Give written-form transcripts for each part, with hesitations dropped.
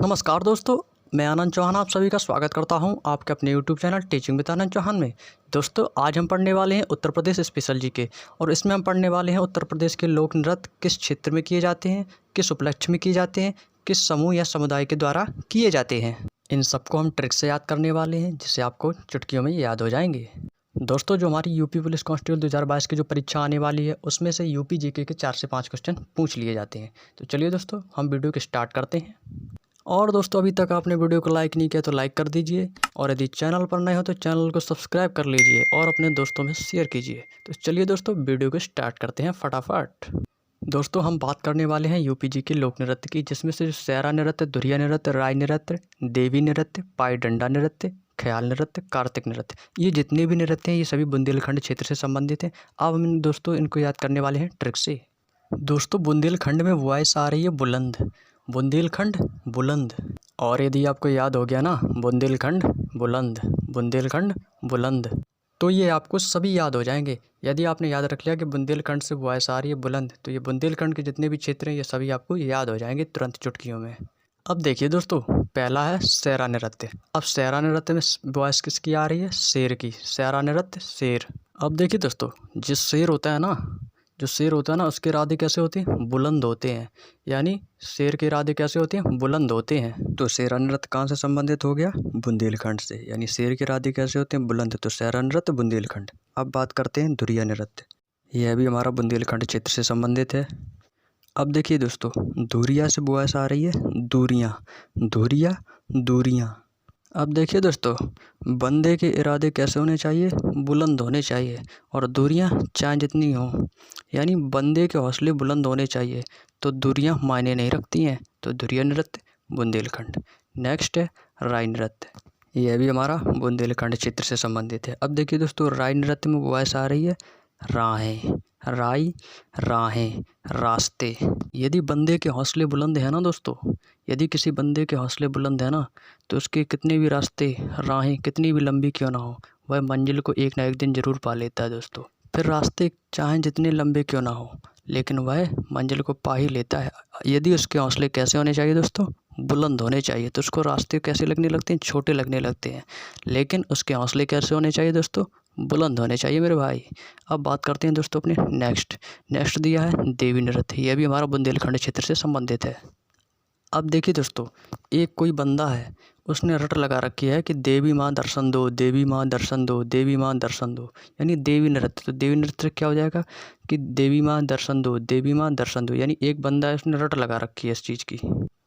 नमस्कार दोस्तों, मैं आनंद चौहान आप सभी का स्वागत करता हूं आपके अपने YouTube चैनल टीचिंग विद आनंद चौहान में। दोस्तों, आज हम पढ़ने वाले हैं उत्तर प्रदेश स्पेशल जीके और इसमें हम पढ़ने वाले हैं उत्तर प्रदेश के लोक नृत्य किस क्षेत्र में किए जाते हैं, किस उपलक्ष्य में किए जाते हैं, किस समूह या समुदाय के द्वारा किए जाते हैं। इन सबको हम ट्रिक से याद करने वाले हैं जिससे आपको चुटकियों में याद हो जाएंगे। दोस्तों, जो हमारी यूपी पुलिस कांस्टेबल 2022 की जो परीक्षा आने वाली है उसमें से यूपी जीके के 4 से 5 क्वेश्चन पूछ लिए जाते हैं। तो चलिए दोस्तों, हम वीडियो को स्टार्ट करते हैं। और दोस्तों, अभी तक आपने वीडियो को लाइक नहीं किया तो लाइक कर दीजिए और यदि चैनल पर नए हो तो चैनल को सब्सक्राइब कर लीजिए और अपने दोस्तों में शेयर कीजिए। तो चलिए दोस्तों, वीडियो को स्टार्ट करते हैं फटाफट। दोस्तों, हम बात करने वाले हैं यूपी जी के लोक नृत्य की, जिसमें से सैरा नृत्य, धुरिया नृत्य, राय नृत्य, देवी नृत्य, पाई डंडा नृत्य, ख्याल नृत्य, कार्तिक नृत्य, ये जितने भी नृत्य हैं ये सभी बुंदेलखंड क्षेत्र से संबंधित हैं। अब हम दोस्तों इनको याद करने वाले हैं ट्रिक से। दोस्तों, बुंदेलखंड में वॉइस आ रही है बुलंद, बुंदेलखंड बुलंद। और यदि आपको याद हो गया ना बुंदेलखंड बुलंद, बुंदेलखंड बुलंद, तो ये आपको सभी याद हो जाएंगे। यदि आपने याद रख लिया कि बुंदेलखंड से वॉइस आ रही है बुलंद, तो ये बुंदेलखंड के जितने भी क्षेत्र हैं ये सभी आपको याद हो जाएंगे तुरंत चुटकियों में। अब देखिए दोस्तों, पहला है सैरा नृत्य। अब सैरा नृत्य में वॉइस किसकी आ रही है? शेर की। सैरा नृत्य शेर। अब देखिए दोस्तों, जिस शेर होता है ना, जो शेर होता है ना, उसके इरादे कैसे होते हैं? बुलंद होते हैं। यानी शेर के इरादे कैसे होते हैं? बुलंद होते हैं। तो सैरा नृत्य कहाँ से संबंधित हो गया? बुंदेलखंड से। यानी शेर के इरादे कैसे होते हैं? बुलंद। तो सैरा नृत्य बुंदेलखंड। अब बात करते हैं धुरिया नृत्य। यह भी हमारा बुंदेलखंड क्षेत्र से संबंधित है। अब देखिए दोस्तों, धुरिया से वॉइस आ रही है दूरियाँ, धुरिया दूरियाँ। अब देखिए दोस्तों, बंदे के इरादे कैसे होने चाहिए? बुलंद होने चाहिए और दूरियां चाहे जितनी हों, यानी बंदे के हौसले बुलंद होने चाहिए। तो दूरियां मायने नहीं रखती हैं। तो धुरिया नृत्य बुंदेलखंड। नेक्स्ट है राय नृत्य। यह भी हमारा बुंदेलखंड क्षेत्र से संबंधित है। अब देखिए दोस्तों, राय नृत्य में वॉइस आ रही है राहें, राई, राहें, रास्ते। यदि बंदे के हौसले बुलंद है ना दोस्तों, यदि किसी बंदे के हौसले बुलंद है ना, तो उसके कितने भी रास्ते, राहें कितनी भी लंबी क्यों ना हो, वह मंजिल को एक ना एक दिन जरूर पा लेता है दोस्तों। फिर रास्ते चाहे जितने लंबे क्यों ना हो, लेकिन वह मंजिल को पा ही लेता है। यदि उसके हौसले कैसे होने चाहिए दोस्तों? बुलंद होने चाहिए। तो उसको रास्ते कैसे लगने लगते हैं? छोटे लगने लगते हैं। लेकिन उसके हौसले कैसे होने चाहिए दोस्तों? बुलंद होने चाहिए मेरे भाई। अब बात करते हैं दोस्तों अपने नेक्स्ट दिया है देवी नृत्य। यह भी हमारा बुंदेलखंड क्षेत्र से संबंधित है। अब देखिए दोस्तों, एक कोई बंदा है, उसने रट लगा रखी है कि देवी माँ दर्शन दो, देवी माँ दर्शन दो, देवी माँ दर्शन दो, यानी देवी नृत्य। तो देवी नृत्य क्या हो जाएगा कि देवी माँ दर्शन दो, देवी माँ दर्शन दो। यानी एक बंदा है, उसने रट लगा रखी है इस चीज़ की।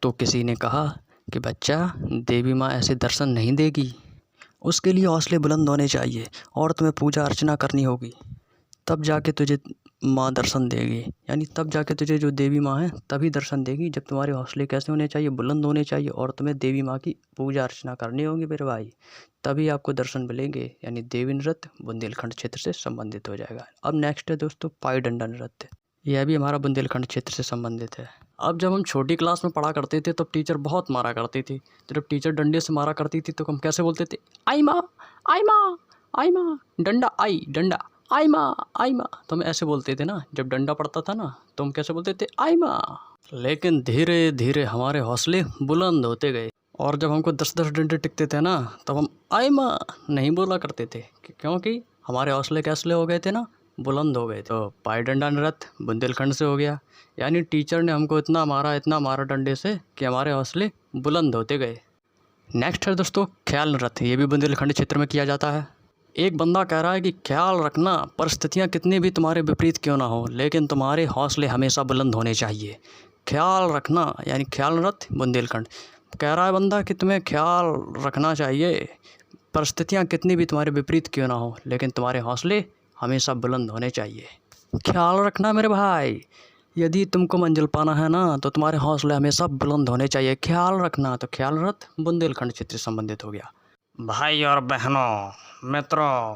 तो किसी ने कहा कि बच्चा, देवी माँ ऐसे दर्शन नहीं देगी, उसके लिए हौसले बुलंद होने चाहिए और तुम्हें पूजा अर्चना करनी होगी, तब जाके तुझे माँ दर्शन देगी। यानी तब जाके तुझे जो देवी माँ है तभी दर्शन देगी, जब तुम्हारे हौसले कैसे होने चाहिए? बुलंद होने चाहिए और तुम्हें देवी माँ की पूजा अर्चना करनी होगी मेरे भाई, तभी आपको दर्शन मिलेंगे। यानी देवी नृत्य बुंदेलखंड क्षेत्र से संबंधित हो जाएगा। अब नेक्स्ट है दोस्तों पाई डंडा नृत्य। यह भी हमारा बुंदेलखंड क्षेत्र से संबंधित है। अब जब हम छोटी क्लास में पढ़ा करते थे तब टीचर बहुत मारा करती थी। तो जब टीचर डंडे से मारा करती थी तो हम कैसे बोलते थे? आई माँ, आई माँ, आई माँ, डंडा आई, डंडा आई माँ, आई माँ। तो हम ऐसे बोलते थे ना, जब डंडा पड़ता था ना तो हम कैसे बोलते थे? आई माँ। लेकिन धीरे धीरे हमारे हौसले बुलंद होते गए और जब हमको 10-10 डंडे टिकते थे ना, तब हम आई माँ नहीं बोला करते थे, क्योंकि हमारे हौसले कैसे हो गए थे ना? बुलंद हो गए। तो पाई डंडा नृत्य बुंदेलखंड से हो गया। यानी टीचर ने हमको इतना मारा डंडे से कि हमारे हौसले बुलंद होते गए। नेक्स्ट है दोस्तों ख्याल नृत्य। ये भी बुंदेलखंड क्षेत्र में किया जाता है। एक बंदा कह रहा है कि ख्याल रखना, परिस्थितियाँ कितनी भी तुम्हारे विपरीत क्यों ना हो, लेकिन तुम्हारे हौसले हमेशा बुलंद होने चाहिए। ख्याल रखना, यानी ख्याल नृत्य बुंदेलखंड। कह रहा है बंदा कि तुम्हें ख्याल रखना चाहिए, परिस्थितियाँ कितनी भी तुम्हारे विपरीत क्यों ना हो, लेकिन तुम्हारे हौसले हमेशा बुलंद होने चाहिए। ख्याल रखना मेरे भाई, यदि तुमको मंजिल पाना है ना तो तुम्हारे हौसले हमेशा बुलंद होने चाहिए। ख्याल रखना। तो ख्याल नृत्य बुंदेलखंड क्षेत्र से संबंधित हो गया। भाई और बहनों, मित्रों,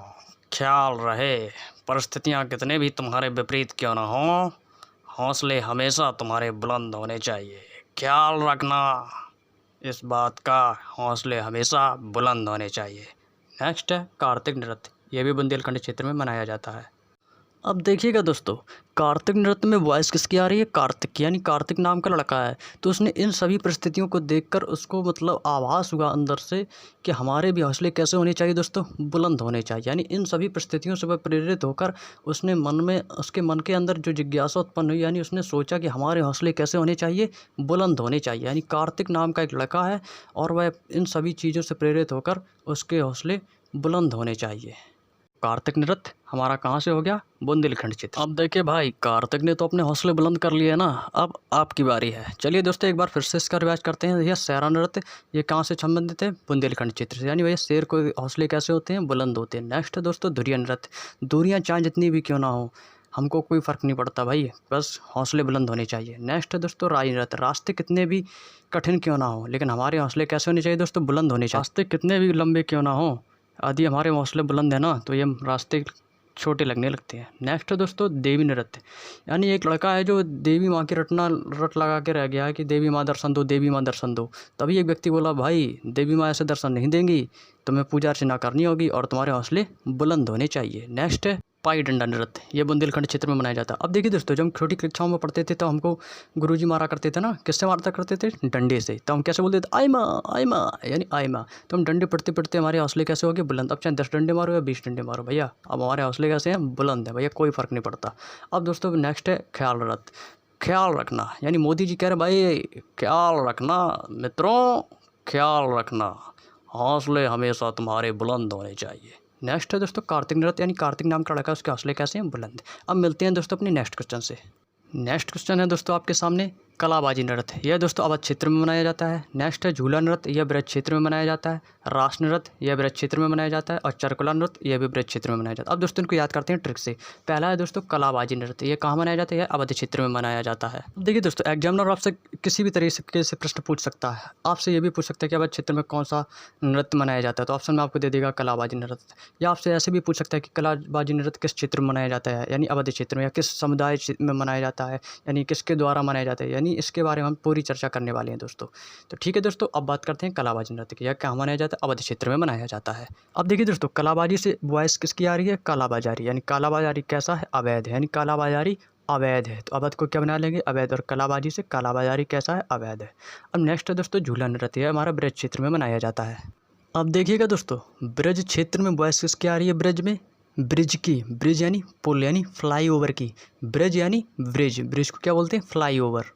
ख्याल रहे, परिस्थितियाँ कितने भी तुम्हारे विपरीत क्यों ना हो, हौसले हमेशा तुम्हारे बुलंद होने चाहिए। ख्याल रखना इस बात का, हौसले हमेशा बुलंद होने चाहिए। नेक्स्ट है कार्तिक नृत्य। यह भी बुंदेलखंड क्षेत्र में मनाया जाता है। अब देखिएगा दोस्तों, कार्तिक नृत्य में वॉइस किसकी आ रही है? कार्तिक, यानी कार्तिक नाम का लड़का है। तो उसने इन सभी परिस्थितियों को देखकर उसको मतलब आभास हुआ अंदर से कि हमारे भी हौसले कैसे होने चाहिए दोस्तों? बुलंद होने चाहिए। यानी इन सभी परिस्थितियों से वह प्रेरित होकर उसने उसके मन के अंदर जो जिज्ञासा उत्पन्न हुई, यानी उसने सोचा कि हमारे हौसले कैसे होने चाहिए? बुलंद होने चाहिए। यानी कार्तिक नाम का एक लड़का है और वह इन सभी चीज़ों से प्रेरित होकर उसके हौसले बुलंद होने चाहिए। कार्तिक नृत्य हमारा कहाँ से हो गया? बुंदेलखंड क्षेत्र। अब देखिए भाई, कार्तिक ने तो अपने हौसले बुलंद कर लिए ना, अब आपकी बारी है। चलिए दोस्तों, एक बार फिर से इसका रिवाज करते हैं। यह सैरा नृत्य, ये कहाँ से संबंधित है? बुंदेलखंड क्षेत्र से। यानी भैया शेर को हौसले कैसे होते हैं? बुलंद होते हैं। नेक्स्ट है दोस्तों धुरिया नृत्य। दूरियाँ चाहे जितनी भी क्यों ना हो, हमको कोई फ़र्क नहीं पड़ता भाई, बस हौसले बुलंद होने चाहिए। नेक्स्ट है दोस्तों राई नृत्य। रास्ते कितने भी कठिन क्यों ना हो, लेकिन हमारे हौसले कैसे होने चाहिए दोस्तों? बुलंद होने चाहिए। रास्ते कितने भी लंबे क्यों ना हो, यदि हमारे हौसले बुलंद है ना, तो ये रास्ते छोटे लगने लगते हैं। नेक्स्ट है दोस्तों देवी नृत्य। यानी एक लड़का है जो देवी माँ की रट लगा के रह गया है कि देवी माँ दर्शन दो, देवी माँ दर्शन दो। तभी एक व्यक्ति बोला, भाई देवी माँ ऐसे दर्शन नहीं देंगी, तुम्हें पूजा अर्चना करनी होगी और तुम्हारे हौसले बुलंद होने चाहिए। नेक्स्ट है पाई डंडा नृत्य। ये बुंदेलखंड क्षेत्र में मनाया जाता है। अब देखिए दोस्तों, जब हम छोटी कक्षाओं में पढ़ते थे तो हमको गुरुजी मारा करते थे ना, किससे मारता करते थे? डंडे से। तो हम कैसे बोलते थे? आई माँ, आई माँ, यानी आई माँ। तो हम डंडे पढ़ते पढ़ते हमारे हौसले कैसे हो गए? बुलंद। अब चाहे 10 डंडे मारो या 20 डंडे मारो भैया, अब हमारे हौसले कैसे हैं? बुलंद है भैया, कोई फ़र्क नहीं पड़ता। अब दोस्तों नेक्स्ट है ख्याल रथ। ख्याल रखना, यानी मोदी जी कह रहे भाई ख्याल रखना मित्रों, ख्याल रखना, हौसले हमेशा तुम्हारे बुलंद होने चाहिए। नेक्स्ट है दोस्तों कार्तिक नृत्य। यानी कार्तिक नाम का लड़का, उसके हौसले कैसे हैं? बुलंद। अब मिलते हैं दोस्तों अपने नेक्स्ट क्वेश्चन से। नेक्स्ट क्वेश्चन है दोस्तों आपके सामने कलाबाजी नृत्य। यह दोस्तों अवध क्षेत्र में मनाया जाता है। नेक्स्ट है झूला नृत्य। यह ब्रज क्षेत्र में मनाया जाता है। रास नृत्य, यह ब्रज क्षेत्र में मनाया जाता है। और चरकुला नृत्य, यह भी ब्रज क्षेत्र में मनाया जाता है। अब दोस्तों इनको याद करते हैं ट्रिक से। पहला है दोस्तों कलाबाजी नृत्य। यह कहाँ मनाया जाता है? यह अवध क्षेत्र में मनाया जाता है। देखिए दोस्तों, एग्जामिनर आपसे किसी भी तरीके से प्रश्न पूछ सकता है। आपसे ये भी पूछ सकता है कि अवध क्षेत्र में कौन सा नृत्य मनाया जाता है, तो ऑप्शन में आपको दे देगा कलाबाजी नृत्य। या आपसे ऐसे भी पूछ सकता है कि कलाबाजी नृत्य किस क्षेत्र में मनाया जाता है, यानी अवध क्षेत्र में, या किस समुदाय में मनाया जाता है, यानी किसके द्वारा मनाया जाता है। यानी इसके बारे में हम पूरी चर्चा करने वाले हैं दोस्तों। तो ठीक है दोस्तों, अब बात करते हैं कलाबाजी नृत्य की। यह कहाँ मनाया जाता है? अवध क्षेत्र में मनाया जाता है। अब देखिए दोस्तों, कलाबाजी से वॉइस किसकी आ रही है? कालाबाजारी। यानी कालाबाजारी कैसा है? अवैध है, यानी कालाबाजारी अवैध है। तो अवैध को क्या बना लेंगे? अवैध। और कलाबाजी से कालाबाजारी कैसा है? अवैध है। अब नेक्स्ट है दोस्तों झूला नृत्य। यह हमारा ब्रज क्षेत्र में मनाया जाता है। अब देखिएगा दोस्तों, ब्रज क्षेत्र में वॉइस किसकी आ रही है? ब्रज में ब्रिज की। ब्रिज यानी पुल, यानी फ्लाईओवर की। ब्रिज यानी ब्रिज, ब्रिज को क्या बोलते हैं? फ्लाईओवर।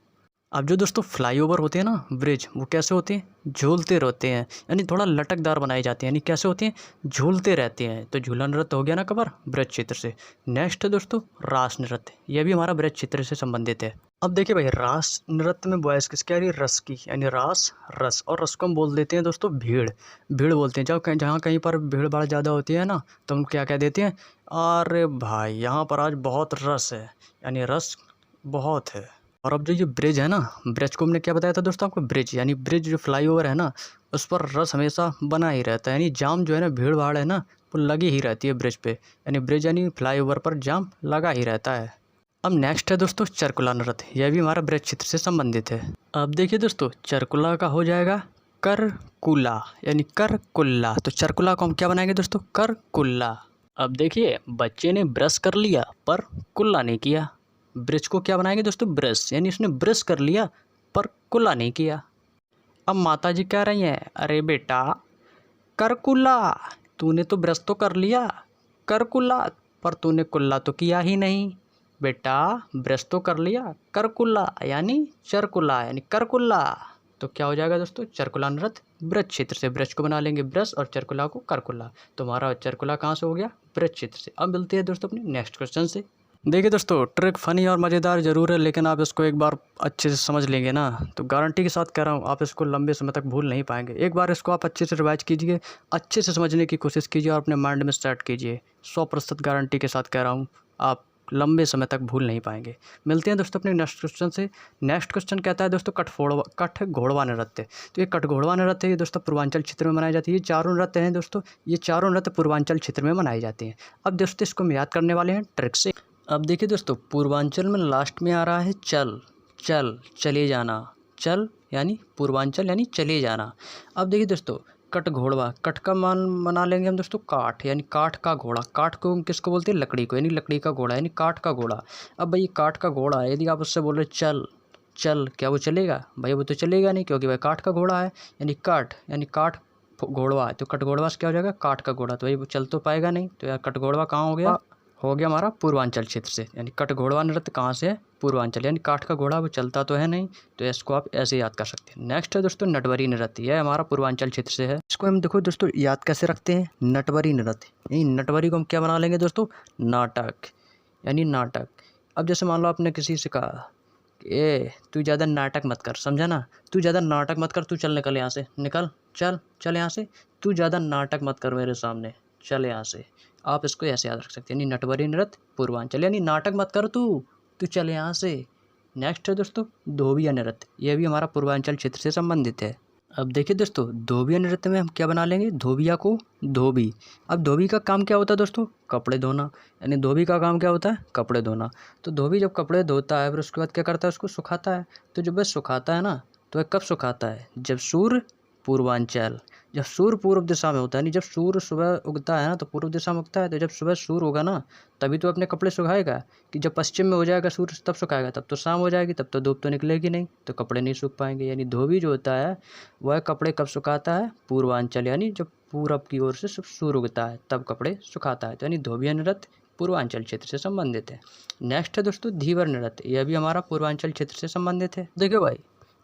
अब जो दोस्तों फ्लाईओवर होते हैं ना, ब्रिज, वो कैसे होते हैं? झूलते रहते हैं, यानी थोड़ा लटकदार बनाए जाते हैं। यानी कैसे होते हैं? झूलते रहते हैं। तो झूला नृत्य हो गया ना कवर, ब्रज क्षेत्र से। नेक्स्ट है दोस्तों रास नृत्य। यह भी हमारा ब्रज क्षेत्र से संबंधित है। अब देखिए भाई, रास नृत्य में वॉइस किसकी आ रही है? रस की, यानी रास, रस। और रस को हम बोल देते हैं दोस्तों भीड़। भीड़ बोलते हैं जहाँ कहीं पर भीड़ भाड़ ज़्यादा होती है ना, तो हम क्या कह देते हैं? अरे भाई यहाँ पर आज बहुत रस है, यानी रस बहुत है। और अब जो ये ब्रिज है ना, ब्रिज को हमने क्या बताया था दोस्तों आपको? ब्रिज, यानी ब्रिज जो फ्लाईओवर है ना, उस पर रस हमेशा बना ही रहता है। यानी जाम जो है ना, भीड़ भाड़ है ना, वो लगी ही रहती है ब्रिज पे। यानी ब्रिज यानी फ्लाईओवर पर जाम लगा ही रहता है। अब नेक्स्ट है दोस्तों चरकुला नृत्य। यह भी हमारा ब्रज क्षेत्र से संबंधित है। अब देखिए दोस्तों, चरकुला का हो जाएगा करकुला, यानी करकुल्ला। तो चरकुला को हम क्या बनाएंगे दोस्तों? करकुल्ला। अब देखिए, बच्चे ने ब्रश कर लिया पर कुल्ला नहीं किया। ब्रज को क्या बनाएंगे दोस्तों? ब्रश, यानी उसने ब्रश कर लिया पर कुल्ला नहीं किया। अब माता जी कह रही हैं, अरे बेटा कर कुल्ला, तूने तो ब्रश तो कर लिया, कर कुल्ला, पर तूने कुल्ला तो किया ही नहीं। बेटा ब्रश तो कर लिया, कर कुल्ला यानी चरकुला, यानी कर कुल्ला। तो क्या हो जाएगा दोस्तों? चरकुला नृत्य ब्रज क्षेत्र से। ब्रज को बना लेंगे ब्रश और चरकुला को करकुला। तो हमारा चरकुला कहाँ से हो गया? ब्रज क्षेत्र से। अब मिलते हैं दोस्तों अपने नेक्स्ट क्वेश्चन से। देखिए दोस्तों, ट्रिक फ़नी और मज़ेदार ज़रूर है, लेकिन आप इसको एक बार अच्छे से समझ लेंगे ना, तो गारंटी के साथ कह रहा हूँ आप इसको लंबे समय तक भूल नहीं पाएंगे। एक बार इसको आप अच्छे से रिवाइज कीजिए, अच्छे से समझने की कोशिश कीजिए और अपने माइंड में सेट कीजिए। 100% गारंटी के साथ कह रहा हूँ, आप लंबे समय तक भूल नहीं पाएंगे। मिलते हैं दोस्तों अपने नेक्स्ट क्वेश्चन से। नेक्स्ट क्वेश्चन कहता है दोस्तों कठघोड़वा नृत्य। तो ये कठघोड़वा नृत्य ये दोस्तों पूर्वांचल क्षेत्र में मनाई जाती है। ये चारों नृत्य हैं दोस्तों, ये चारों नृत्य पूर्वांचल क्षेत्र में मनाए जाते हैं। अब दोस्तों इसको हम याद करने वाले हैं ट्रिक से। अब देखिए दोस्तों, पूर्वांचल में लास्ट में आ रहा है चल, चल, चले जाना। चल यानी पूर्वांचल यानी चले जाना। अब देखिए दोस्तों, कट घोड़वा, कट का मान बना लेंगे हम दोस्तों काठ, यानी काठ का घोड़ा। काठ को किसको बोलते हैं? लकड़ी को, यानी लकड़ी का घोड़ा यानी काठ का घोड़ा। अब भाई काठ का घोड़ा है, यदि आप उससे बोल रहे चल चल, क्या वो चलेगा? भाई वो तो चलेगा नहीं, क्योंकि भाई काठ का घोड़ा है। यानी काठ घोड़वा है, तो कट घोड़वा से क्या हो जाएगा? काठ का घोड़ा। तो भाई वो चल तो पाएगा नहीं, तो यार कट घोड़वा कहाँ हो गया? हो गया हमारा पूर्वांचल क्षेत्र से। यानी कट घोड़वा नृत्य कहाँ से है? पूर्वांचल। यानी काठ का घोड़ा वो चलता तो है नहीं, तो इसको आप ऐसे याद कर सकते हैं। नेक्स्ट है दोस्तों नटवरी नृत्य, यह हमारा पूर्वांचल क्षेत्र से है। इसको हम देखो दोस्तों याद कैसे रखते हैं? नटवरी नृत्य, यानी नटवरी को हम क्या बना लेंगे दोस्तों? नाटक, यानी नाटक। अब जैसे मान लो आपने किसी से कहा तू ज़्यादा नाटक मत कर, समझा ना? तू ज़्यादा नाटक मत कर, तू चल निकल यहाँ से, निकल, चल यहाँ से, तू ज़्यादा नाटक मत कर मेरे सामने, चल यहाँ से। आप इसको ऐसे याद रख सकते हैं, यानी नटवरी नृत्य पूर्वांचल, यानी नाटक मत कर तू चल यहाँ से। नेक्स्ट है दोस्तों धोबिया नृत्य, यह भी हमारा पूर्वांचल क्षेत्र से संबंधित है। अब देखिए दोस्तों धोबिया नृत्य में हम क्या बना लेंगे? धोबिया को धोबी। अब धोबी का काम क्या होता है दोस्तों? कपड़े धोना, यानी धोबी का काम क्या होता है? कपड़े धोना। तो धोबी जब कपड़े धोता है फिर उसके बाद क्या करता है? उसको सुखाता है। तो जब वह सुखाता है ना, तो वह कब सुखाता है? जब सूर्य पूर्वांचल, जब सूर्य पूर्व दिशा में होता है, यानी जब सूर्य सुबह उगता है ना, तो पूर्व दिशा में उगता है, तो जब सुबह सूर्य होगा ना तभी तो अपने कपड़े सुखाएगा। कि जब पश्चिम में हो जाएगा सूर्य तब सुखाएगा, तब तो शाम हो जाएगी, तब तो धूप तो निकलेगी नहीं, तो कपड़े नहीं सूख पाएंगे। यानी धोबी जो होता है वह कपड़े कब सुखाता है? पूर्वांचल, यानी जब पूरब की ओर से सूर्य उगता है तब कपड़े सुखाता है। तो यानी धोबिया नृत्य पूर्वांचल क्षेत्र से संबंधित है। नेक्स्ट है दोस्तों धीवर नृत्य, यह भी हमारा पूर्वांचल क्षेत्र से संबंधित है। देखियो भाई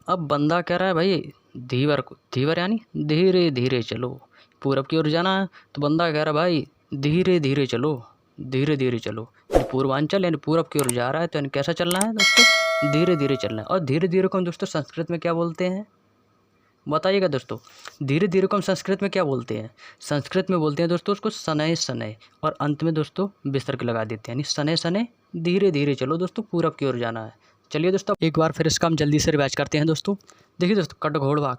अब बंदा कह रहा है भाई धीवर यानी धीरे धीरे चलो, पूरब की ओर जाना है, तो बंदा कह रहा है भाई धीरे धीरे चलो, धीरे धीरे चलो। पूर्वांचल यानी पूरब की ओर जा रहा है, तो यानी कैसा चलना है दोस्तों? धीरे धीरे चलना है। और धीरे धीरे को हम दोस्तों संस्कृत में क्या बोलते हैं? बताइएगा दोस्तों, धीरे धीरे को हम संस्कृत में क्या बोलते हैं? संस्कृत में बोलते हैं दोस्तों उसको शनैः शनैः, और अंत में दोस्तों विसर्ग लगा देते हैं, यानी शनैः शनैः, धीरे धीरे चलो दोस्तों, पूरब की ओर जाना है। चलिए दोस्तों एक बार फिर इसका हम जल्दी से रिवाइज करते हैं दोस्तों। देखिए दोस्तों कट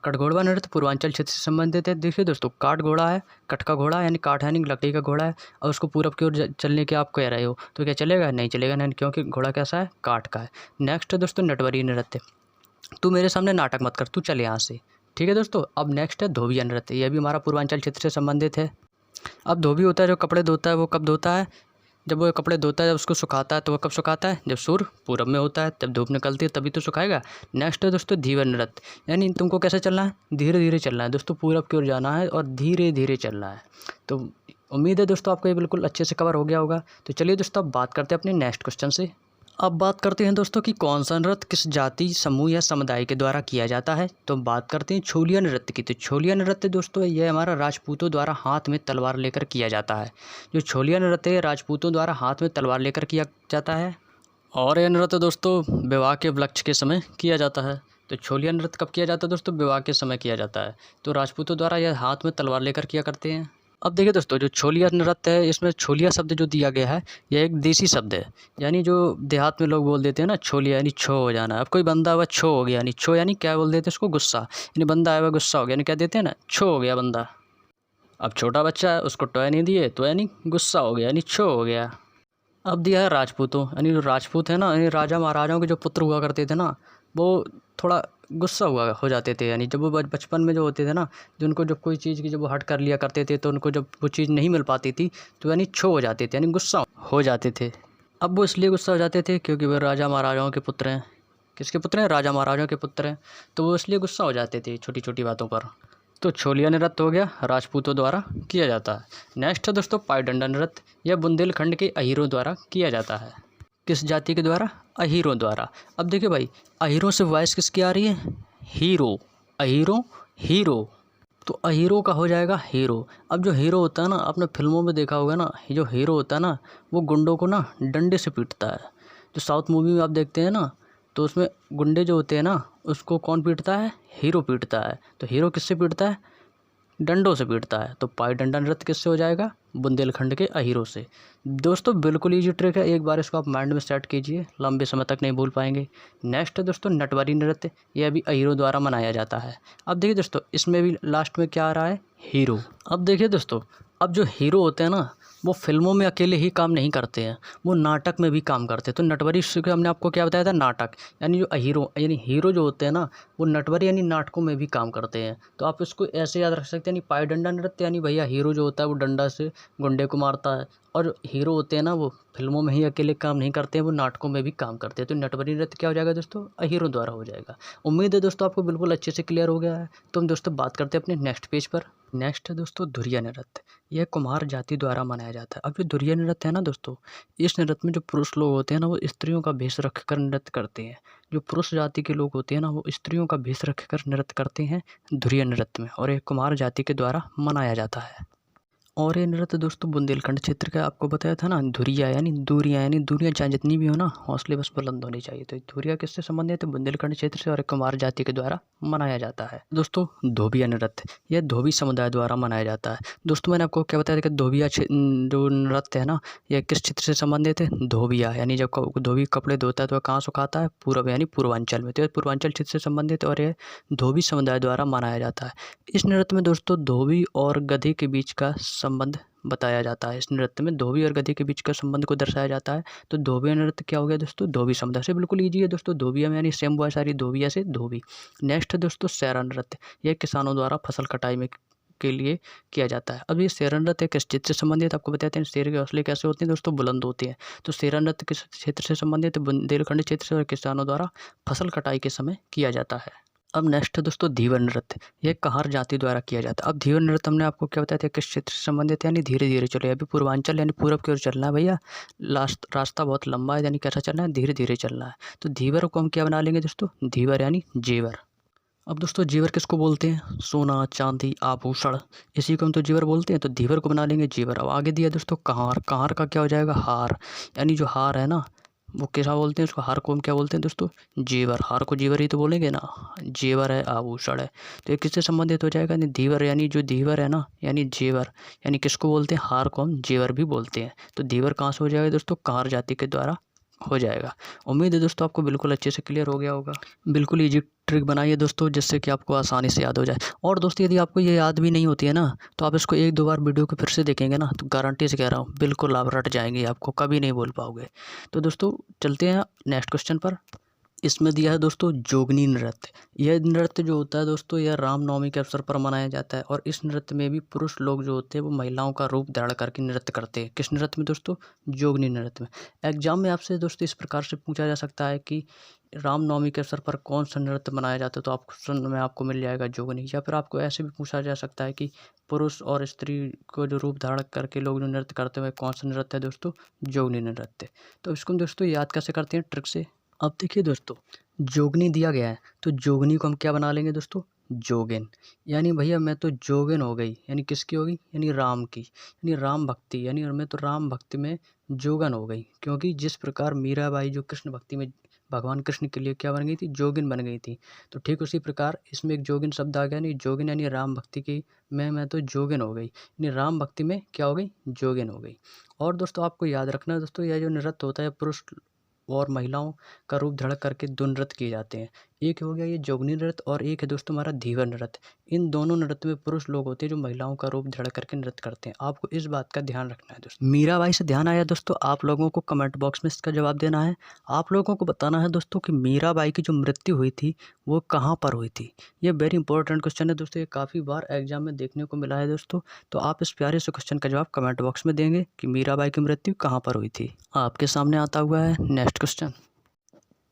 घोड़वा नृत्य पूर्वांचल क्षेत्र से संबंधित है। देखिए दोस्तों काठ घोड़ा है, कट का घोड़ा यानी काठ यानी लकड़ी का घोड़ा है, और उसको पूरब की ओर चलने के आप कह रहे हो, तो क्या चलेगा? नहीं चलेगा नहीं, क्योंकि घोड़ा कैसा है? काठ का है। नेक्स्ट है दोस्तों नटवरी नृत्य, तू मेरे सामने नाटक मत कर, तू चल यहाँ से। ठीक है दोस्तों। अब नेक्स्ट है धोबिया नृत्य, यह भी हमारा पूर्वांचल क्षेत्र से संबंधित है। अब धोबी होता है जो कपड़े धोता है, वो कब धोता है? जब वो कपड़े धोता है, जब उसको सुखाता है, तो वो कब सुखाता है? जब सूर्य पूरब में होता है, जब धूप निकलती है तभी तो सुखाएगा। नेक्स्ट है दोस्तों धीवर नृत्य, यानी तुमको कैसे चलना है? धीरे धीरे चलना है दोस्तों, पूरब की ओर जाना है और धीरे धीरे चलना है। तो उम्मीद है दोस्तों आपको ये बिल्कुल अच्छे से कवर हो गया होगा। तो चलिए दोस्तों अब बात करते हैं अपने नेक्स्ट क्वेश्चन से। अब बात करते हैं दोस्तों कि कौन सा नृत्य किस जाति समूह या समुदाय के द्वारा किया जाता है। तो बात करते हैं छोलिया नृत्य की। तो छोलिया नृत्य दोस्तों ये हमारा राजपूतों द्वारा हाथ में तलवार लेकर किया जाता है। जो छोलिया नृत्य है राजपूतों द्वारा हाथ में तलवार लेकर किया जाता है, और यह नृत्य दोस्तों विवाह के उपलक्ष्य के समय किया जाता है। तो छोलिया नृत्य कब किया जाता है दोस्तों? विवाह के समय किया जाता है। तो राजपूतों द्वारा यह हाथ में तलवार लेकर किया करते हैं। अब देखिए दोस्तों जो छोलिया नृत्य है, इसमें छोलिया शब्द जो दिया गया है यह एक देसी शब्द है, यानी जो देहात में लोग बोल देते हैं ना छोलिया, यानी छो हो जाना। अब कोई बंदा हुआ छो हो गया, यानी छो यानी क्या बोल देते हैं उसको? गुस्सा, यानी बंदा आया हुआ गुस्सा हो गया, यानी क्या देते हैं ना? छो हो गया बंदा। अब छोटा बच्चा है उसको टॉय नहीं दिए तो यानी गुस्सा हो गया, यानी छो हो गया। अब दिया है राजपूतों, यानी जो राजपूत है ना, यानी राजा महाराजाओं के जो पुत्र हुआ करते थे ना, वो थोड़ा गुस्सा हुआ हो जाते थे। यानी जब वो बचपन में जो होते थे ना, जिनको जब कोई चीज़ की जब वो हट कर लिया करते थे, तो उनको जब वो चीज़ नहीं मिल पाती थी तो यानी छो हो जाते थे, यानी गुस्सा हो जाते थे। अब वो इसलिए गुस्सा हो जाते थे क्योंकि वो राजा महाराजाओं के पुत्र हैं। किसके पुत्र हैं? राजा महाराजाओं के पुत्र हैं, तो वो इसलिए गुस्सा हो जाते थे छोटी छोटी बातों पर। तो छोलिया नृत्य हो गया, राजपूतों द्वारा किया जाता है। नेक्स्ट है दोस्तों पायडंडा नृत्य, यह बुंदेलखंड के अहीरों द्वारा किया जाता है। किस जाति के द्वारा? अहीरों द्वारा। अब देखिए भाई अहीरों से वॉइस किसकी आ रही है? हीरो, अहीरों, हीरो, तो अहीरो का हो जाएगा हीरो। अब जो हीरो होता है ना, आपने फिल्मों में देखा होगा ना, जो हीरो होता है ना वो गुंडों को ना डंडे से पीटता है। जो साउथ मूवी में आप देखते हैं ना, तो उसमें गुंडे जो होते हैं ना उसको कौन पीटता है? हीरो पीटता है। तो हीरो किससे पीटता है? डंडों से पीटता है। तो पायडंडा नृत्य किससे हो जाएगा? बुंदेलखंड के अहीरों से। दोस्तों बिल्कुल ईजी ट्रिक है, एक बार इसको आप माइंड में सेट कीजिए, लंबे समय तक नहीं भूल पाएंगे। नेक्स्ट है दोस्तों नटवरी नृत्य, यह भी अहीरों द्वारा मनाया जाता है। अब देखिए दोस्तों इसमें भी लास्ट में क्या आ रहा है? हीरो। अब देखिए दोस्तों अब जो हीरो होते हैं ना वो फिल्मों में अकेले ही काम नहीं करते हैं, वो नाटक में भी काम करते हैं। तो नटवरी से हमने आपको क्या बताया था, नाटक यानी जो हीरो जो होते हैं ना, वो नटवरी यानी नाटकों में भी काम करते हैं। तो आप इसको ऐसे याद रख सकते हैं, यानी पाय डंडा नृत्य यानी भैया हीरो जो होता है वो डंडा से गुंडे को मारता है, और हीरो होते हैं ना वो फिल्मों में ही अकेले काम नहीं करते हैं, वो नाटकों में भी काम करते हैं। तो नटवरी नृत्य क्या हो जाएगा दोस्तों, हीरो द्वारा हो जाएगा। उम्मीद है दोस्तों आपको बिल्कुल अच्छे से क्लियर हो गया है। तो हम दोस्तों बात करते हैं अपने नेक्स्ट पेज पर। नेक्स्ट है दोस्तों धुरिया नृत्य। यह कुम्हार जाति द्वारा मनाया जाता है। अब जो धुरिया नृत्य है ना दोस्तों, इस नृत्य में जो पुरुष लोग होते हैं ना, वो स्त्रियों का भेष रख कर नृत्य करते हैं। जो पुरुष जाति के लोग होते हैं ना, वो स्त्रियों का भेष रख कर नृत्य करते हैं धुरिया नृत्य में, और यह कुम्हार जाति के द्वारा मनाया जाता है। और ये नृत्य दोस्तों बुंदेलखंड क्षेत्र का आपको बताया था ना, धुरिया यानी दूरियां चाहे जितनी भी हो ना, हौसले बस बुलंद होनी चाहिए। तो धुरिया किससे संबंधित है, बुंदेलखंड क्षेत्र से, और कुमार जाति के द्वारा मनाया जाता है। दोस्तों धोबिया नृत्य, यह धोबी समुदाय द्वारा मनाया जाता है। दोस्तों मैंने आपको क्या बताया था कि धोबिया जो नृत्य है ना, यह किस क्षेत्र से संबंधित है, धोबिया यानी जब धोबी कपड़े धोता है तो वह कहाँ सुखाता है, पूर्व यानी पूर्वांचल में। तो यह पूर्वांचल क्षेत्र से संबंधित है और यह धोबी समुदाय द्वारा मनाया जाता है। इस नृत्य में दोस्तों धोबी और गधे के बीच का संबंध बताया जाता है। इस नृत्य में धोबी और गधे के बीच का संबंध को दर्शाया जाता है। तो धोबिया नृत्य क्या हो गया दोस्तों, धोबी समुदाय से, बिल्कुल ईजी है दोस्तों। धोबिया में यानी सेम हुआ सारी, धोबिया से धोबी। नेक्स्ट है दोस्तों सेरा नृत्य। यह किसानों द्वारा फसल कटाई में के लिए किया जाता है। अब ये सेरा नृत्य किस क्षेत्र से संबंधित, आपको बताते हैं शेर के हौसले कैसे होते हैं दोस्तों, बुलंद होते हैं। तो सेरा नृत्य किस क्षेत्र से संबंधित है, बुंदेलखंड क्षेत्र से, और किसानों द्वारा फसल कटाई के समय किया जाता है। अब नेक्स्ट है दोस्तों धीवर नृत्य। यह कहार जाति द्वारा किया जाता है। अब धीवर नृत्य हमने आपको क्या बताया था, किस क्षेत्र से संबंधित है, यानी धीरे धीरे चले, अभी पूर्वांचल यानी पूरब की ओर चलना है भैया, रास्ता बहुत लंबा है, यानी कैसा चलना है, धीरे धीरे चलना है। तो धीवर को हम क्या बना लेंगे दोस्तों, धीवर यानी जेवर। अब दोस्तों जेवर किसको बोलते हैं, सोना चांदी आभूषण, इसी को हम तो जेवर बोलते हैं। तो धीवर को बना लेंगे जेवर। अब आगे दिया दोस्तों कहार। कहार का क्या हो जाएगा, हार, यानी जो हार है ना, वो कैसा बोलते हैं उसको, हार को हम क्या बोलते हैं दोस्तों, जेवर। हार को जेवर ही तो बोलेंगे ना, जेवर है आभूषण है। तो ये किससे संबंधित हो जाएगा, धीवर, यानी जो धीवर है ना, यानी जेवर, यानी किसको बोलते हैं, हार को हम जेवर भी बोलते हैं। तो धीवर कहाँ से हो जाएगा दोस्तों, कहार जाति के द्वारा हो जाएगा। उम्मीद है दोस्तों आपको बिल्कुल अच्छे से क्लियर हो गया होगा। बिल्कुल ईजी ट्रिक बनाइए दोस्तों, जिससे कि आपको आसानी से याद हो जाए। और दोस्तों यदि आपको ये याद भी नहीं होती है ना, तो आप इसको एक दो बार वीडियो को फिर से देखेंगे ना, तो गारंटी से कह रहा हूँ बिल्कुल आप रट जाएंगे, आपको कभी नहीं भूल पाओगे। तो दोस्तों चलते हैं नेक्स्ट क्वेश्चन पर। इसमें दिया है दोस्तों जोगनी नृत्य। यह नृत्य जो होता है दोस्तों, यह रामनवमी के अवसर पर मनाया जाता है, और इस नृत्य में भी पुरुष लोग जो होते हैं वो महिलाओं का रूप धारण करके नृत्य करते हैं। किस नृत्य में दोस्तों, जोगनी नृत्य में। एग्जाम में आपसे दोस्तों इस प्रकार से पूछा जा सकता है कि रामनवमी के अवसर पर कौन सा नृत्य मनाया जाता है, तो ऑप्शन में आपको मिल जाएगा जोगनी। या फिर आपको ऐसे भी पूछा जा सकता है कि पुरुष और स्त्री को जो रूप धारण करके लोग जो नृत्य करते हैं कौन सा नृत्य है दोस्तों, जोगनी नृत्य। तो इसको हम दोस्तों याद कैसे करते हैं, ट्रिक से। अब देखिए दोस्तों जोगनी दिया गया है, तो जोगनी को हम क्या बना लेंगे दोस्तों, जोगिन। यानी भैया मैं तो जोगिन हो गई, यानी किसकी होगी, यानी राम की, यानी राम भक्ति, यानी मैं तो राम भक्ति में जोगन हो गई। क्योंकि जिस प्रकार मीराबाई जो कृष्ण भक्ति में भगवान कृष्ण के लिए क्या बन गई थी, जोगिन बन गई थी। तो ठीक उसी प्रकार इसमें एक जोगिन शब्द आ गया, यानी जोगिन यानी राम भक्ति की मैं तो जोगिन हो गई, यानी राम भक्ति में क्या हो गई, जोगिन हो गई। और दोस्तों आपको याद रखना है दोस्तों, यह जो नृत्य होता है पुरुष और महिलाओं का रूप धारण करके दो नृत्य किए जाते हैं। एक हो गया ये जोगनी नृत्य, और एक है दोस्तों हमारा धीवर नृत्य। इन दोनों नृत्य में पुरुष लोग होते हैं जो महिलाओं का रूप धारण करके नृत्य करते हैं। आपको इस बात का ध्यान रखना है दोस्तों। मीराबाई से ध्यान आया दोस्तों, आप लोगों को कमेंट बॉक्स में इसका जवाब देना है। आप लोगों को बताना है दोस्तों कि मीराबाई की जो मृत्यु हुई थी वो कहाँ पर हुई थी। ये वेरी इंपॉर्टेंट क्वेश्चन है दोस्तों, ये काफ़ी बार एग्जाम में देखने को मिला है दोस्तों। तो आप इस प्यारे से क्वेश्चन का जवाब कमेंट बॉक्स में देंगे कि मीराबाई की मृत्यु कहाँ पर हुई थी। आपके सामने आता हुआ है नेक्स्ट क्वेश्चन।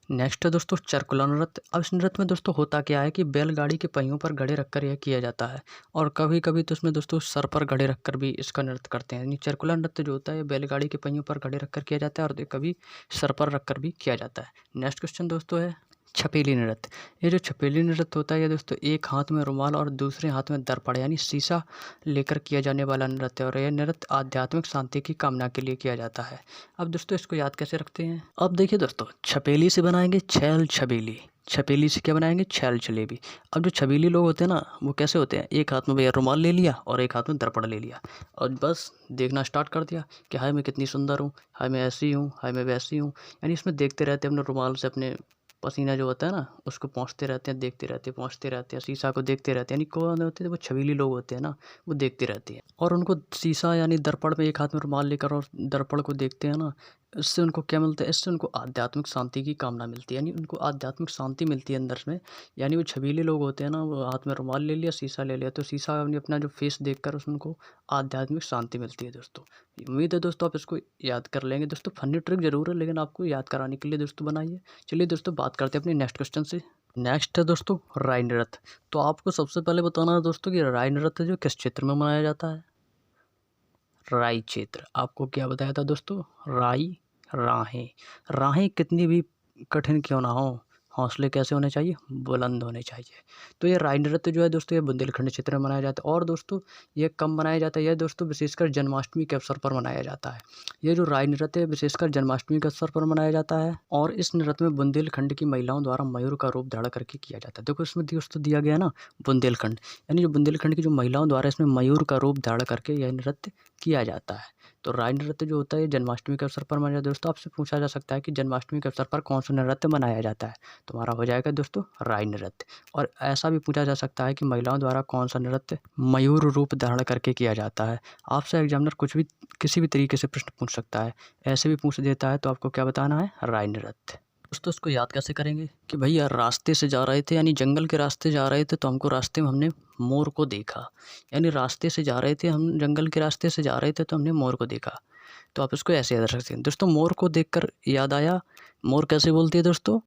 नेक्स्ट है दोस्तों चरकुला नृत्य। अब इस नृत्य में दोस्तों होता क्या है कि बैलगाड़ी के पहियों पर घड़े रखकर यह किया जाता है, और कभी कभी तो इसमें दोस्तों सर पर घड़े रखकर भी इसका नृत्य करते हैं। यानी चरकुला नृत्य जो होता है बैलगाड़ी के पहियों पर घड़े रखकर किया जाता है, और कभी सर पर रखकर भी किया जाता है। नेक्स्ट क्वेश्चन दोस्तों है छपेली नृत्य। ये जो छपेली नृत्य होता है ये दोस्तों एक हाथ में रुमाल और दूसरे हाथ में दर्पण यानी शीशा लेकर किया जाने वाला नृत्य है, और यह नृत्य आध्यात्मिक शांति की कामना के लिए किया जाता है। अब दोस्तों इसको याद कैसे रखते हैं, अब देखिए दोस्तों छपेली से बनाएंगे छैल छबीली, छपेली से क्या बनाएंगे, छैल छलेबी। अब जो छबीली लोग होते हैं ना वो कैसे होते हैं, एक हाथ में भैया रुमाल ले लिया और एक हाथ में दर्पण ले लिया, और बस देखना स्टार्ट कर दिया कि हाय मैं कितनी सुंदर हूँ, हाय मैं ऐसी हूँ, हाय मैं वैसी हूँ। यानी इसमें देखते रहते हैं अपने रुमाल से अपने पसीना जो होता है ना उसको पोंछते रहते हैं, देखते रहते हैं, पोंछते रहते हैं, शीशा को देखते रहते हैं। यानी कौन होते हैं, वो छबीली लोग होते हैं ना, वो देखते रहते हैं और उनको शीशा यानी दर्पण में एक हाथ में रुमाल लेकर और दर्पण को देखते हैं ना, इससे उनको क्या मिलता है, इससे उनको आध्यात्मिक शांति की कामना मिलती है, यानी उनको आध्यात्मिक शांति मिलती है अंदर में। यानी वो छबीले लोग होते हैं ना, वो हाथ में रुमाल ले लिया, शीशा ले लिया, तो शीशा में अपना जो फेस देखकर उनको आध्यात्मिक शांति मिलती है दोस्तों। उम्मीद है दोस्तों आप इसको याद कर लेंगे दोस्तों। फनी ट्रिक ज़रूर है लेकिन आपको याद कराने के लिए दोस्तों बनाइए। चलिए दोस्तों बात करते हैं अपने नेक्स्ट क्वेश्चन से। नेक्स्ट है दोस्तों राई नृत्य। तो आपको सबसे पहले बताना है दोस्तों कि राई नृत्य जो किस क्षेत्र में मनाया जाता है। राई क्षेत्र। आपको क्या बताया था दोस्तों, राई राहें। राहें कितनी भी कठिन क्यों ना हो, हौसले कैसे होने चाहिए, बुलंद होने चाहिए। तो ये राई नृत्य जो है दोस्तों ये बुंदेलखंड क्षेत्र में मनाया जाता है और दोस्तों ये कब मनाया जाता है, यह दोस्तों विशेषकर जन्माष्टमी के अवसर पर मनाया जाता है। ये जो राई नृत्य है विशेषकर जन्माष्टमी के अवसर पर मनाया जाता है और इस नृत्य में बुंदेलखंड की महिलाओं द्वारा मयूर का रूप धारण करके किया जाता है। देखो इसमें दोस्तों दिया गया ना बुंदेलखंड, यानी जो बुंदेलखंड की जो महिलाओं द्वारा इसमें मयूर का रूप धारण करके यह नृत्य किया जाता है। तो राई नृत्य जो होता है जन्माष्टमी के अवसर पर मनाया जाता है। दोस्तों आपसे पूछा जा सकता है कि जन्माष्टमी के अवसर पर कौन सा नृत्य मनाया जाता है, तुम्हारा हो जाएगा दोस्तों राई नृत्य। और ऐसा भी पूछा जा सकता है कि महिलाओं द्वारा कौन सा नृत्य मयूर रूप धारण करके किया जाता है। आपसे एग्जामिनर कुछ भी किसी भी तरीके से प्रश्न पूछ सकता है, ऐसे भी पूछ देता है, तो आपको क्या बताना है, राई नृत्य। दोस्तों इसको याद कैसे करेंगे कि भैया रास्ते से जा रहे थे, यानी जंगल के रास्ते जा रहे थे, तो हमको रास्ते में हमने मोर को देखा। यानी रास्ते से जा रहे थे हम, जंगल के रास्ते से जा रहे थे तो हमने मोर को देखा। तो आप इसको ऐसे याद रख सकते हैं दोस्तों। मोर को देखकर याद आया, मोर कैसे बोलती है दोस्तों,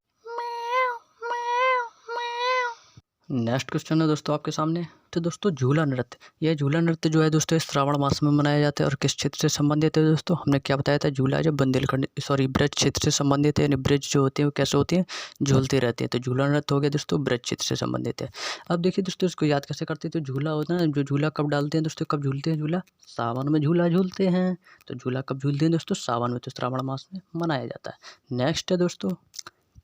नेक्स्ट क्वेश्चन है दोस्तों आपके सामने। तो दोस्तों झूला नृत्य, यह झूला नृत्य जो है दोस्तों इस श्रावण मास में मनाया जाता है और किस क्षेत्र से संबंधित है दोस्तों, हमने क्या बताया था, झूला जब बुंदेलखंड ब्रज क्षेत्र से संबंधित है। यानी ब्रज जो होते हैं वो कैसे होते हैं, झूलते रहते हैं। तो झूला नृत्य हो गया दोस्तों ब्रज क्षेत्र से संबंधित है। अब देखिए दोस्तों इसको याद कैसे करते हैं, तो झूला होता है जो झूला कब डालते हैं दोस्तों, कब झूलते हैं झूला, सावन में झूला झूलते हैं। तो झूला कब झूलते हैं दोस्तों, सावन में, तो श्रावण मास में मनाया जाता है। नेक्स्ट है दोस्तों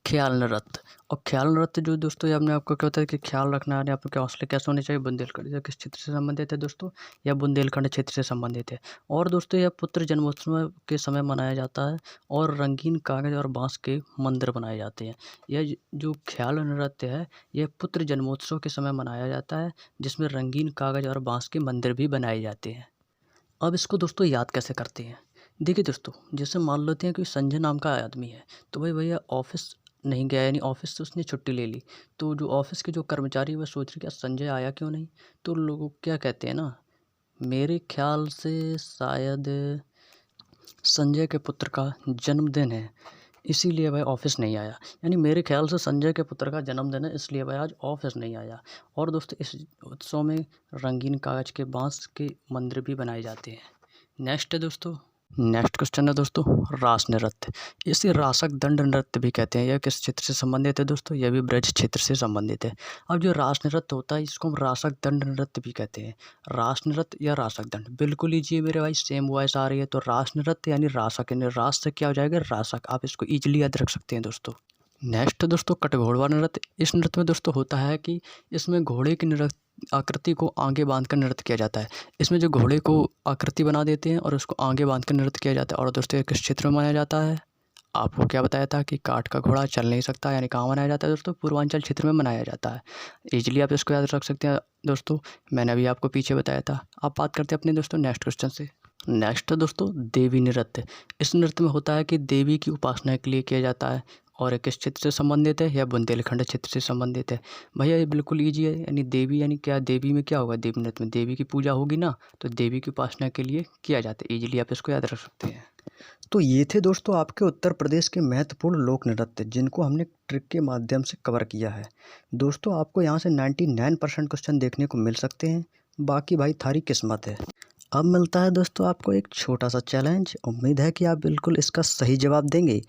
ख्याल नृत्य। और ख्याल नृत्य जो दोस्तों ये हमने आपको क्या होता है कि ख्याल रखना है, आपके हौसले कैसे होने चाहिए, बुंदेलखंड किस क्षेत्र से संबंधित है दोस्तों, यह बुंदेलखंड क्षेत्र से संबंधित है। और दोस्तों यह पुत्र जन्मोत्सव के समय मनाया जाता है और रंगीन कागज और बांस के मंदिर बनाए जाते हैं। यह जो ख्याल नृत्य है यह पुत्र जन्मोत्सव के समय मनाया जाता है, जिसमें रंगीन कागज और बांस के मंदिर भी बनाए जाते हैं। अब इसको दोस्तों याद कैसे करते हैं, देखिए दोस्तों जैसे मान लेते हैं कि संजय नाम का आदमी है, तो भाई भैया ऑफिस नहीं गया, यानी ऑफिस से उसने छुट्टी ले ली। तो जो ऑफिस के जो कर्मचारी वह सोच रहे क्या संजय आया क्यों नहीं, तो लोग क्या कहते हैं ना, मेरे ख्याल से शायद संजय के पुत्र का जन्मदिन है इसीलिए वह ऑफिस नहीं आया। यानी मेरे ख्याल से संजय के पुत्र का जन्मदिन है इसलिए वह आज ऑफिस नहीं आया। और दोस्तों इस उत्सव में रंगीन कागज के बांस के मंदिर भी बनाए जाते हैं। नेक्स्ट है दोस्तों, नेक्स्ट क्वेश्चन है दोस्तों रास नृत्य। इसे रासक दंड नृत्य भी कहते हैं। यह किस क्षेत्र से संबंधित है दोस्तों, यह भी ब्रज क्षेत्र से संबंधित है। अब जो रास नृत्य होता है इसको हम रासक दंड नृत्य भी कहते हैं। रास नृत्य या रासक दंड, बिल्कुल लीजिए मेरे भाई, सेम वॉइस आ रही है। तो रास नृत्य यानी रासक, यानी रास से क्या हो जाएगा, रासक। आप इसको ईजिली याद रख सकते हैं दोस्तों। नेक्स्ट दोस्तों कटघोड़वा नृत्य। इस नृत्य में दोस्तों होता है कि इसमें घोड़े की नृत्य आकृति को आगे बांधकर नृत्य किया जाता है। इसमें जो घोड़े को आकृति बना देते हैं और उसको आगे बांधकर नृत्य किया जाता है। और दोस्तों किस क्षेत्र में मनाया जाता है, आपको क्या बताया था कि काठ का घोड़ा चल नहीं सकता, यानी कहाँ मनाया जाता है दोस्तों, पूर्वांचल क्षेत्र में मनाया जाता है। इजीली आप इसको याद रख सकते हैं दोस्तों, मैंने अभी आपको पीछे बताया था। आप बात करते हैं अपने दोस्तों नेक्स्ट क्वेश्चन से। नेक्स्ट दोस्तों देवी नृत्य। इस नृत्य में होता है कि देवी की उपासना के लिए किया जाता है और किस क्षेत्र से संबंधित है, या बुंदेलखंड क्षेत्र से संबंधित है। भैया ये बिल्कुल ईजी है, यानी देवी यानी क्या, देवी में क्या होगा, देवी नृत्य में देवी की पूजा होगी ना, तो देवी की उपासना के लिए किया जाता है। ईजिली आप इसको याद रख सकते हैं। तो ये थे दोस्तों आपके उत्तर प्रदेश के महत्वपूर्ण लोक नृत्य जिनको हमने ट्रिक के माध्यम से कवर किया है। दोस्तों आपको यहाँ से 99% क्वेश्चन देखने को मिल सकते हैं, बाकी भाई थारी किस्मत है। अब मिलता है दोस्तों आपको एक छोटा सा चैलेंज, उम्मीद है कि आप बिल्कुल इसका सही जवाब देंगे।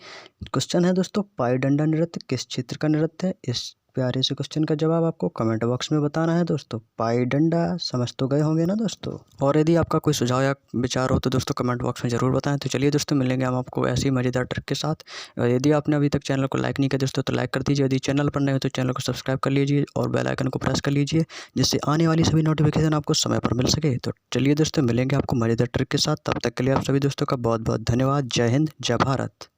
क्वेश्चन है दोस्तों पाई डंडा नृत्य किस क्षेत्र का नृत्य है। इस प्यारे से क्वेश्चन का जवाब आपको कमेंट बॉक्स में बताना है दोस्तों। पाई डंडा समझ तो गए होंगे ना दोस्तों। और यदि आपका कोई सुझाव या विचार हो तो दोस्तों कमेंट बॉक्स में ज़रूर बताएं। तो चलिए दोस्तों मिलेंगे हम आपको ऐसी मज़ेदार ट्रिक के साथ। और यदि आपने अभी तक चैनल को लाइक नहीं किया दोस्तों तो लाइक कर दीजिए, यदि चैनल पर नए हो तो चैनल को सब्सक्राइब कर लीजिए और बेल आइकन को प्रेस कर लीजिए, जिससे आने वाली सभी नोटिफिकेशन आपको समय पर मिल सके। तो चलिए दोस्तों मिलेंगे आपको मज़ेदार ट्रिक के साथ, तब तक के लिए आप सभी दोस्तों का बहुत बहुत धन्यवाद। जय हिंद, जय भारत।